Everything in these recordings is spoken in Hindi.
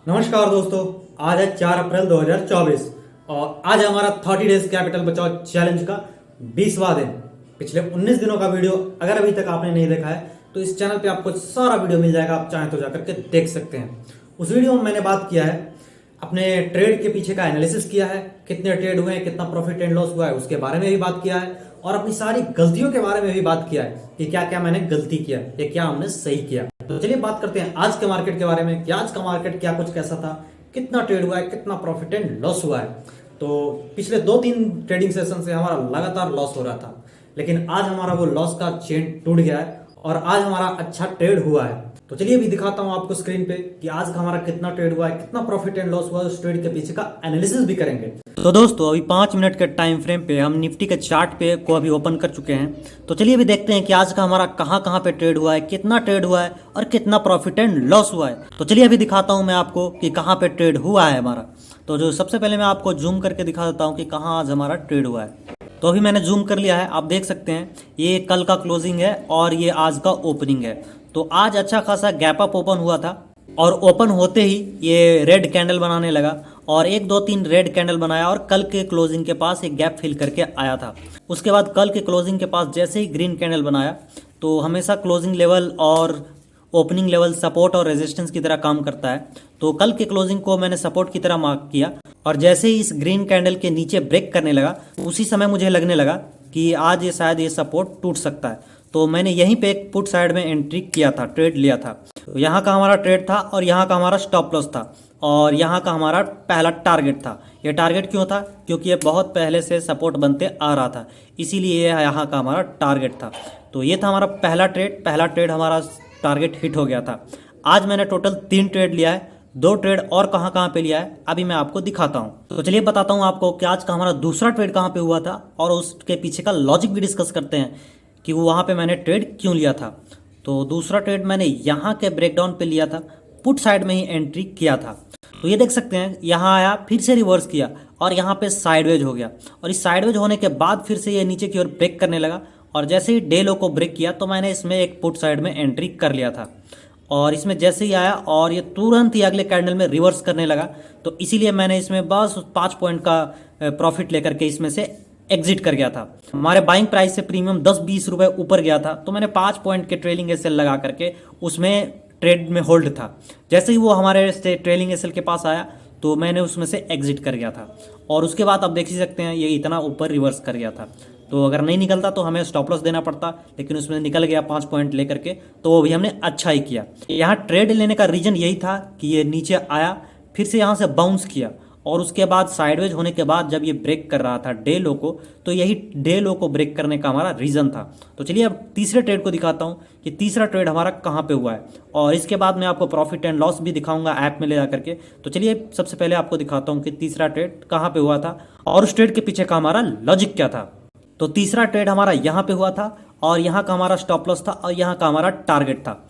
नमस्कार दोस्तों। आज है 4 अप्रैल 2024 और आज हमारा 30 डेज कैपिटल बचाओ चैलेंज का 20वां दिन। पिछले 19 दिनों का वीडियो अगर अभी तक आपने नहीं देखा है तो इस चैनल पे आपको सारा वीडियो मिल जाएगा, आप चाहें तो जाकर के देख सकते हैं। उस वीडियो में मैंने बात किया है, अपने ट्रेड के पीछे का एनालिसिस किया है, कितने ट्रेड हुए हैं, कितना प्रॉफिट एंड लॉस हुआ है उसके बारे में भी बात किया है और अपनी सारी गलतियों के बारे में भी बात किया है कि क्या क्या मैंने गलती किया या क्या हमने सही किया। तो चलिए बात करते हैं आज के मार्केट के बारे में कि आज का मार्केट क्या कुछ कैसा था, कितना ट्रेड हुआ है, कितना प्रॉफिट एंड लॉस हुआ है। तो पिछले 2-3 ट्रेडिंग सेशन से हमारा लगातार लॉस हो रहा था, लेकिन आज हमारा वो लॉस का चेन टूट गया है और आज हमारा अच्छा ट्रेड हुआ है। तो चलिए अभी दिखाता हूं आपको स्क्रीन पे कि आज का हमारा कितना ट्रेड हुआ है, कितना प्रॉफिट एंड लॉस हुआ है, उस ट्रेड के पीछे का एनालिसिस भी करेंगे। तो दोस्तों अभी 5 मिनट के टाइम फ्रेम पे हम निफ्टी के चार्ट पे को अभी ओपन कर चुके हैं। तो चलिए अभी देखते हैं कि आज का हमारा कहां पे ट्रेड हुआ है, कितना ट्रेड हुआ है और कितना प्रॉफिट एंड लॉस हुआ है। तो चलिए अभी दिखाता हूं मैं आपको कि कहां पे ट्रेड हुआ है हमारा। तो जो सबसे पहले मैं आपको जूम करके दिखा देता हूं कि कहां आज हमारा ट्रेड हुआ है। तो अभी मैंने जूम कर लिया है, आप देख सकते हैं ये कल का क्लोजिंग है और ये आज का ओपनिंग है। तो आज अच्छा खासा गैप अप ओपन हुआ था और ओपन होते ही ये रेड कैंडल बनाने लगा और 1 2 3 रेड कैंडल बनाया और कल के क्लोजिंग के पास एक गैप फिल करके आया था। उसके बाद कल के क्लोजिंग के पास जैसे ही ग्रीन कैंडल बनाया, तो हमेशा क्लोजिंग लेवल और ओपनिंग लेवल सपोर्ट और रेजिस्टेंस की तरह काम करता है। तो कल के क्लोजिंग को मैंने सपोर्ट की तरह मार्क किया और जैसे ही इस ग्रीन कैंडल के नीचे ब्रेक करने लगा, उसी समय मुझे लगने लगा कि आज ये शायद ये सपोर्ट टूट सकता है। तो मैंने यहीं पे एक पुट साइड में एंट्री किया था, ट्रेड लिया था। तो यहाँ का हमारा ट्रेड था और यहाँ का हमारा स्टॉप लॉस था और यहाँ का हमारा पहला टारगेट था। ये टारगेट क्यों था? क्योंकि ये बहुत पहले से सपोर्ट बनते आ रहा था, इसीलिए यहाँ का हमारा टारगेट था। तो ये था हमारा पहला ट्रेड हमारा टारगेट हिट हो गया था। आज मैंने टोटल 3 ट्रेड लिया है, 2 ट्रेड और कहाँ पे लिया है अभी मैं आपको दिखाता हूँ। तो चलिए बताता हूँ आपको कि आज का हमारा दूसरा ट्रेड कहाँ पे हुआ था और उसके पीछे का लॉजिक भी डिस्कस करते हैं कि वो वहाँ पे मैंने ट्रेड क्यों लिया था। तो दूसरा ट्रेड मैंने यहाँ के ब्रेकडाउन पे लिया था, पुट साइड में ही एंट्री किया था। तो ये देख सकते हैं यहाँ आया, फिर से रिवर्स किया और यहाँ पे साइडवेज हो गया और इस साइडवेज होने के बाद फिर से ये नीचे की ओर ब्रेक करने लगा और जैसे ही डे लो को ब्रेक किया तो मैंने इसमें एक पुट साइड में एंट्री कर लिया था और इसमें जैसे ही आया और ये तुरंत ही अगले कैंडल में रिवर्स करने लगा, तो इसीलिए मैंने इसमें बस 5 पॉइंट का प्रॉफिट लेकर के इसमें से एग्जिट कर गया था। हमारे बाइंग प्राइस से प्रीमियम 10-20 रुपए ऊपर गया था, तो मैंने 5 पॉइंट के ट्रेलिंग एसएल लगा करके उसमें ट्रेड में होल्ड था। जैसे ही वो हमारे ट्रेलिंग एसएल के पास आया तो मैंने उसमें से एग्जिट कर गया था और उसके बाद आप देख ही सकते हैं ये इतना ऊपर रिवर्स कर गया था। तो अगर नहीं निकलता तो हमें स्टॉप लॉस देना पड़ता, लेकिन उसमें निकल गया 5 पॉइंट लेकर के, तो वो भी हमने अच्छा ही किया। यहाँ ट्रेड लेने का रीजन यही था कि ये नीचे आया, फिर से यहाँ से बाउंस किया और उसके बाद साइडवेज होने के बाद जब ये ब्रेक कर रहा था डे लो को, तो यही डे लो को ब्रेक करने का हमारा रीजन था। तो चलिए अब तीसरे ट्रेड को दिखाता हूँ कि तीसरा ट्रेड हमारा कहाँ पे हुआ है और इसके बाद मैं आपको प्रॉफिट एंड लॉस भी दिखाऊंगा ऐप में ले जा करके। तो चलिए सबसे पहले आपको दिखाता हूँ कि तीसरा ट्रेड कहाँ पे हुआ था और उस ट्रेड के पीछे का हमारा लॉजिक क्या था। तो तीसरा ट्रेड हमारा यहाँ पे हुआ था और यहाँ का हमारा स्टॉप लॉस था और यहाँ का हमारा टारगेट था।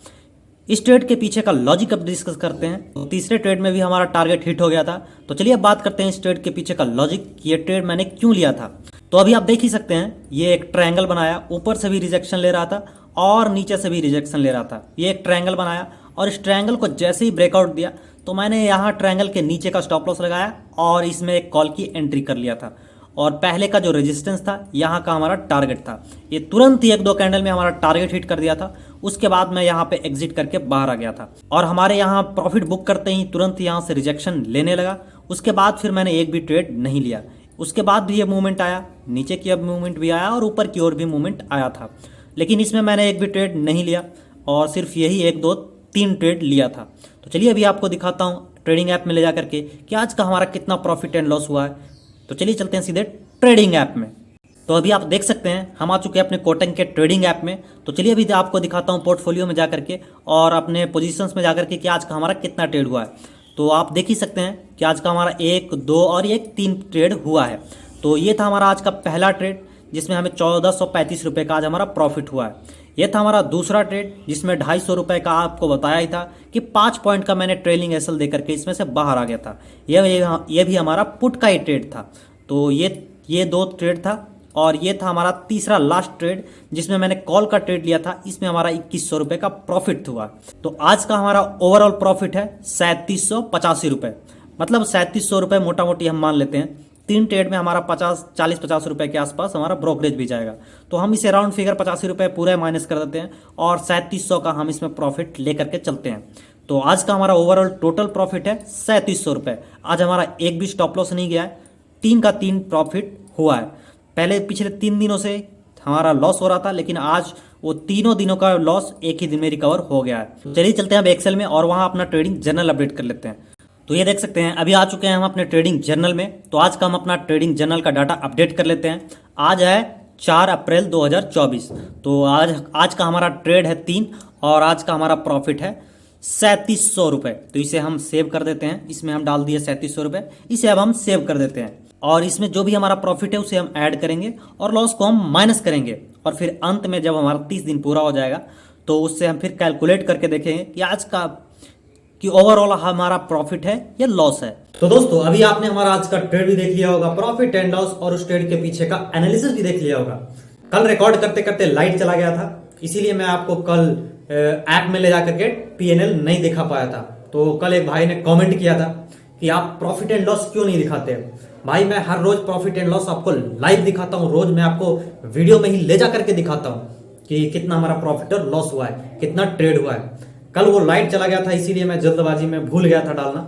इस ट्रेड के पीछे का लॉजिक अब डिस्कस करते हैं। तो तीसरे ट्रेड में भी हमारा टारगेट हिट हो गया था। तो चलिए अब बात करते हैं इस ट्रेड के पीछे का लॉजिक, ये ट्रेड मैंने क्यों लिया था। तो अभी आप देख ही सकते हैं ये एक ट्रायंगल बनाया, ऊपर से भी रिजेक्शन ले रहा था और नीचे से भी रिजेक्शन ले रहा था। ये एक ट्रायंगल बनाया और इस ट्रायंगल को जैसे ही ब्रेकआउट दिया तो मैंने यहाँ ट्रायंगल के नीचे का स्टॉप लॉस लगाया और इसमें एक कॉल की एंट्री कर लिया था और पहले का जो रेजिस्टेंस था यहाँ का हमारा टारगेट था। ये तुरंत ही 1-2 कैंडल में हमारा टारगेट हिट कर दिया था। उसके बाद मैं यहाँ पे एग्जिट करके बाहर आ गया था और हमारे यहाँ प्रॉफिट बुक करते ही तुरंत यहाँ से रिजेक्शन लेने लगा। उसके बाद फिर मैंने एक भी ट्रेड नहीं लिया। उसके बाद भी ये मूवमेंट आया, नीचे की अब मूवमेंट भी आया और ऊपर की ओर भी मूवमेंट आया था, लेकिन इसमें मैंने एक भी ट्रेड नहीं लिया और सिर्फ यही 1-2-3 ट्रेड लिया था। तो चलिए अभी आपको दिखाता हूँ ट्रेडिंग ऐप में ले जा करके कि आज का हमारा कितना प्रॉफिट एंड लॉस हुआ है। तो चलिए चलते हैं सीधे ट्रेडिंग ऐप में। तो अभी आप देख सकते हैं हम आ चुके हैं अपने कोटक के ट्रेडिंग ऐप में। तो चलिए अभी आपको दिखाता हूं पोर्टफोलियो में जाकर के और अपने पोजीशंस में जाकर के कि आज का हमारा कितना ट्रेड हुआ है। तो आप देख ही सकते हैं कि आज का हमारा 1, 2 और 3 ट्रेड हुआ है। तो ये था हमारा आज का पहला ट्रेड जिसमें हमें 1435 रुपये का आज हमारा प्रॉफिट हुआ है। यह था हमारा दूसरा ट्रेड जिसमें 250 रुपये का आपको बताया ही था कि 5 पॉइंट का मैंने ट्रेलिंग एसएल देकर के इसमें से बाहर आ गया था। यह भी हमारा पुट का ही ट्रेड था। तो ये 2 ट्रेड था और ये था हमारा तीसरा लास्ट ट्रेड जिसमें मैंने कॉल का ट्रेड लिया था। इसमें हमारा 2100 रुपये का प्रॉफिट हुआ। तो आज का हमारा ओवरऑल प्रॉफिट है 3785 रुपये, मतलब 3700 रुपये मोटा मोटी हम मान लेते हैं। 3 ट्रेड में हमारा 40-50 रुपये के आसपास हमारा ब्रोकरेज भी जाएगा। तो हम इसे राउंड फिगर 85 रुपये पूरे माइनस कर देते हैं और 3700 का हम इसमें प्रॉफिट लेकर के चलते हैं। तो आज का हमारा ओवरऑल टोटल प्रॉफिट है 3700 रुपये। आज हमारा एक भी स्टॉप लॉस नहीं गया है, 3 का 3 प्रॉफिट हुआ है। पहले पिछले 3 दिनों से हमारा लॉस हो रहा था, लेकिन आज वो तीनों दिनों का लॉस एक ही दिन में रिकवर हो गया है। चलिए चलते हैं अब एक्सेल में और वहाँ अपना ट्रेडिंग जर्नल अपडेट कर लेते हैं। तो ये देख सकते हैं अभी आ चुके हैं हम अपने ट्रेडिंग जर्नल में। तो आज का हम अपना ट्रेडिंग जर्नल का डाटा अपडेट कर लेते हैं। आज है 4 अप्रैल 2024। तो आज का हमारा ट्रेड है 3 और आज का हमारा प्रॉफिट है 3700 रुपये। तो इसे हम सेव कर देते हैं। इसमें हम डाल दिए 3700 रुपये, इसे अब हम सेव कर देते हैं और इसमें जो भी हमारा प्रॉफिट है उसे हम ऐड करेंगे और लॉस को हम माइनस करेंगे। और फिर अंत में जब हमारा 30 दिन पूरा हो जाएगा तो उससे हम फिर कैलकुलेट करके देखेंगे कि आज का कि ओवरऑल हमारा प्रॉफिट है या लॉस है। तो दोस्तों अभी आपने हमारा आज का ट्रेड भी देख लिया होगा, प्रॉफिट एंड लॉस, और उस ट्रेड के पीछे का एनालिसिस भी देख लिया होगा। कल रिकॉर्ड करते करते लाइट चला गया था, इसीलिए मैं आपको कल ऐप में ले जाकर के पीएनएल नहीं दिखा पाया था। तो कल एक भाई ने कमेंट किया था कि आप प्रॉफिट एंड लॉस क्यों नहीं दिखाते। भाई मैं हर रोज प्रॉफिट एंड लॉस आपको लाइव दिखाता हूँ, रोज मैं आपको वीडियो में ही ले जा करके दिखाता हूँ कि कितना हमारा प्रॉफिट और लॉस हुआ है, कितना ट्रेड हुआ है। कल वो लाइट चला गया था, इसीलिए मैं जल्दबाजी में भूल गया था डालना।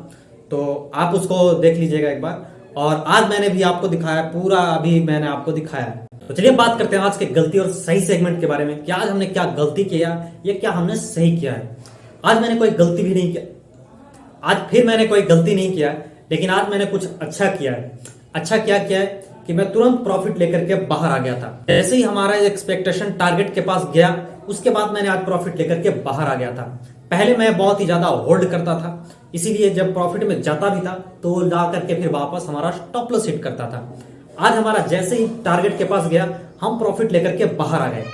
तो आप उसको देख लीजिएगा एक बार। और आज मैंने भी आपको दिखाया पूरा, अभी मैंने आपको दिखाया है। तो चलिए बात करते हैं आज के गलती और सही सेगमेंट के बारे में कि आज हमने क्या गलती किया या क्या हमने सही किया है। आज मैंने कोई गलती भी नहीं किया, आज फिर मैंने कोई गलती नहीं किया, लेकिन आज मैंने कुछ अच्छा किया है। अच्छा क्या किया है कि मैं तुरंत प्रॉफिट लेकर के बाहर आ गया था। जैसे ही हमारा एक्सपेक्टेशन टारगेट के पास गया, उसके बाद मैंने आज प्रॉफिट लेकर के बाहर आ गया था। पहले मैं बहुत ही ज्यादा होल्ड करता था, इसीलिए जब प्रॉफिट में जाता भी था तो ला करके फिर वापस हमारा स्टॉप लॉस हिट करता था। आज हमारा जैसे ही टारगेट के पास गया, हम प्रॉफिट लेकर के बाहर आ गए।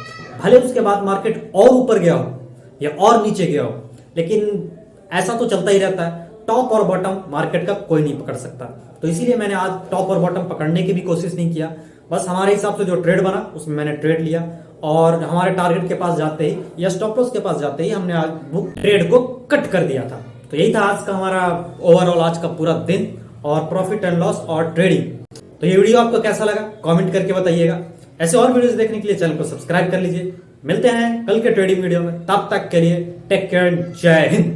भले उसके बाद मार्केट और ऊपर गया हो या और नीचे गया हो, लेकिन ऐसा तो चलता ही रहता है। टॉप और बॉटम मार्केट का कोई नहीं पकड़ सकता। तो इसीलिए मैंने आज टॉप और बॉटम पकड़ने की भी कोशिश नहीं किया। बस हमारे हिसाब से जो ट्रेड बना उसमें मैंने ट्रेड लिया और हमारे टारगेट के पास जाते ही या स्टॉप लॉस के पास जाते ही हमने आज वो ट्रेड को कट कर दिया था। तो यही था आज का हमारा ओवरऑल आज का पूरा दिन और प्रॉफिट एंड लॉस और ट्रेडिंग। तो ये वीडियो आपको कैसा लगा कमेंट करके बताइएगा। ऐसे और वीडियोस देखने के लिए चैनल को सब्सक्राइब कर लीजिए। मिलते हैं कल के ट्रेडिंग वीडियो में, तब तक के लिए टेक केयर, जय हिंद।